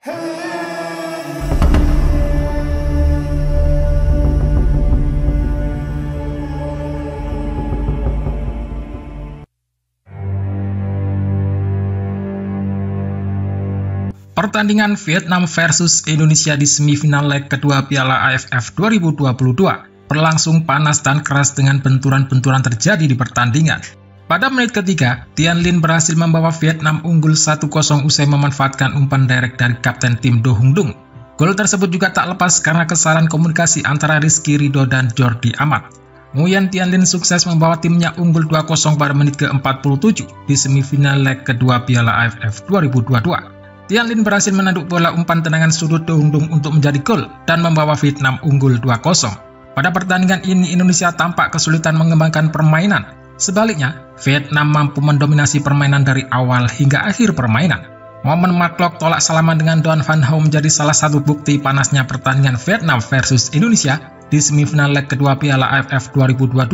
Pertandingan Vietnam versus Indonesia di semifinal leg kedua Piala AFF 2022 berlangsung panas dan keras dengan benturan-benturan terjadi di pertandingan. Pada menit ketiga, Tian Lin berhasil membawa Vietnam unggul 1-0 usai memanfaatkan umpan direct dari kapten tim Do Hung Dung. Gol tersebut juga tak lepas karena kesalahan komunikasi antara Rizky Ridho dan Jordi Amat. Nguyen Tian Lin sukses membawa timnya unggul 2-0 pada menit ke-47 di semifinal leg kedua Piala AFF 2022. Tian Lin berhasil menanduk bola umpan tendangan sudut Do Hung Dung untuk menjadi gol dan membawa Vietnam unggul 2-0. Pada pertandingan ini, Indonesia tampak kesulitan mengembangkan permainan. Sebaliknya, Vietnam mampu mendominasi permainan dari awal hingga akhir permainan. Momen Mark Klok tolak salaman dengan Doan Van Hau menjadi salah satu bukti panasnya pertandingan Vietnam versus Indonesia di semifinal leg kedua Piala AFF 2022.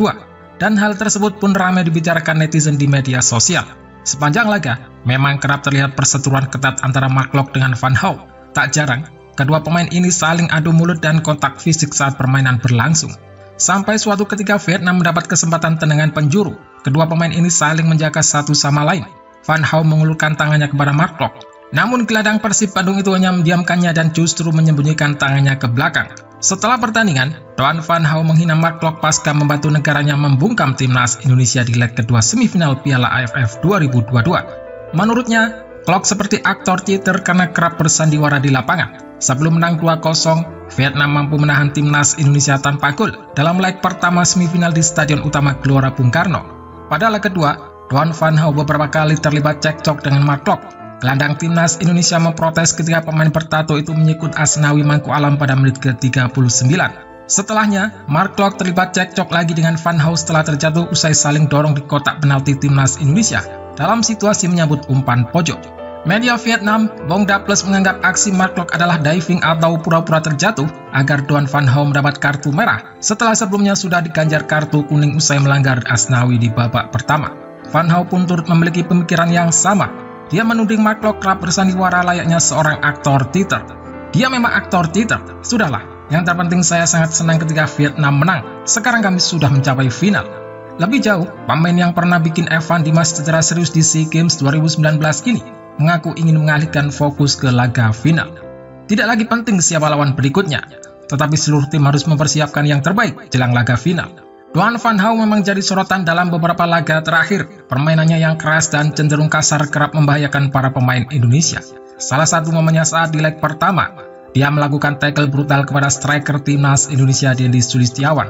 Dan hal tersebut pun ramai dibicarakan netizen di media sosial. Sepanjang laga, memang kerap terlihat perseteruan ketat antara Mark Klok dengan Van Hau. Tak jarang, kedua pemain ini saling adu mulut dan kontak fisik saat permainan berlangsung. Sampai suatu ketika Vietnam mendapat kesempatan tendangan penjuru. Kedua pemain ini saling menjaga satu sama lain. Van Hau mengulurkan tangannya kepada Mark Klok. Namun gelandang Persib Bandung itu hanya mendiamkannya dan justru menyembunyikan tangannya ke belakang. Setelah pertandingan, Doan Van Hau menghina Mark Klok pasca membantu negaranya membungkam timnas Indonesia di leg kedua semifinal Piala AFF 2022. Menurutnya, Klok seperti aktor teater karena kerap bersandiwara di lapangan. Sebelum menang 2-0, Vietnam mampu menahan timnas Indonesia tanpa gol dalam leg pertama semifinal di Stadion Utama Gelora Bung Karno. Pada leg kedua, Doan Van Hau beberapa kali terlibat cekcok dengan Mark Klok. Gelandang timnas Indonesia memprotes ketika pemain bertato itu menyikut Asnawi Mangku Alam pada menit ke-39. Setelahnya, Mark Klok terlibat cekcok lagi dengan Van Hau setelah terjatuh usai saling dorong di kotak penalti timnas Indonesia dalam situasi menyambut umpan pojok. Media Vietnam, Bong Da Plus menganggap aksi Mark Klok adalah diving atau pura-pura terjatuh agar Doan Van Hau mendapat kartu merah setelah sebelumnya sudah diganjar kartu kuning usai melanggar Asnawi di babak pertama. Van Hau pun turut memiliki pemikiran yang sama. Dia menuding Mark Klok kerap bersandiwara layaknya seorang aktor teater. Dia memang aktor teater. Sudahlah, yang terpenting saya sangat senang ketika Vietnam menang. Sekarang kami sudah mencapai final. Lebih jauh, pemain yang pernah bikin Evan Dimas secara serius di SEA Games 2019 ini mengaku ingin mengalihkan fokus ke laga final. Tidak lagi penting siapa lawan berikutnya, tetapi seluruh tim harus mempersiapkan yang terbaik jelang laga final. Doan Van Hau memang jadi sorotan dalam beberapa laga terakhir. Permainannya yang keras dan cenderung kasar kerap membahayakan para pemain Indonesia. Salah satu momennya saat di leg pertama, dia melakukan tackle brutal kepada striker timnas Indonesia Dendi Sulistiawan.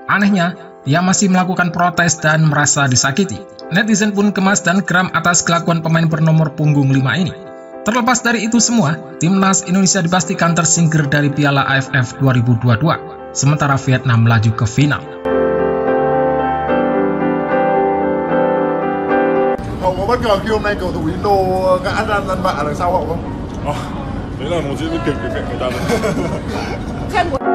Anehnya, dia masih melakukan protes dan merasa disakiti. Netizen pun gemas dan geram atas kelakuan pemain bernomor punggung 5 ini. Terlepas dari itu semua, timnas Indonesia dipastikan tersingkir dari Piala AFF 2022, sementara Vietnam melaju ke final. Cậu có bất ngờ khi hôm nay cầu thủ Indo ngã ra lăn vạ đằng sau hậu không? Đấy là một diễn biến kịch của người ta.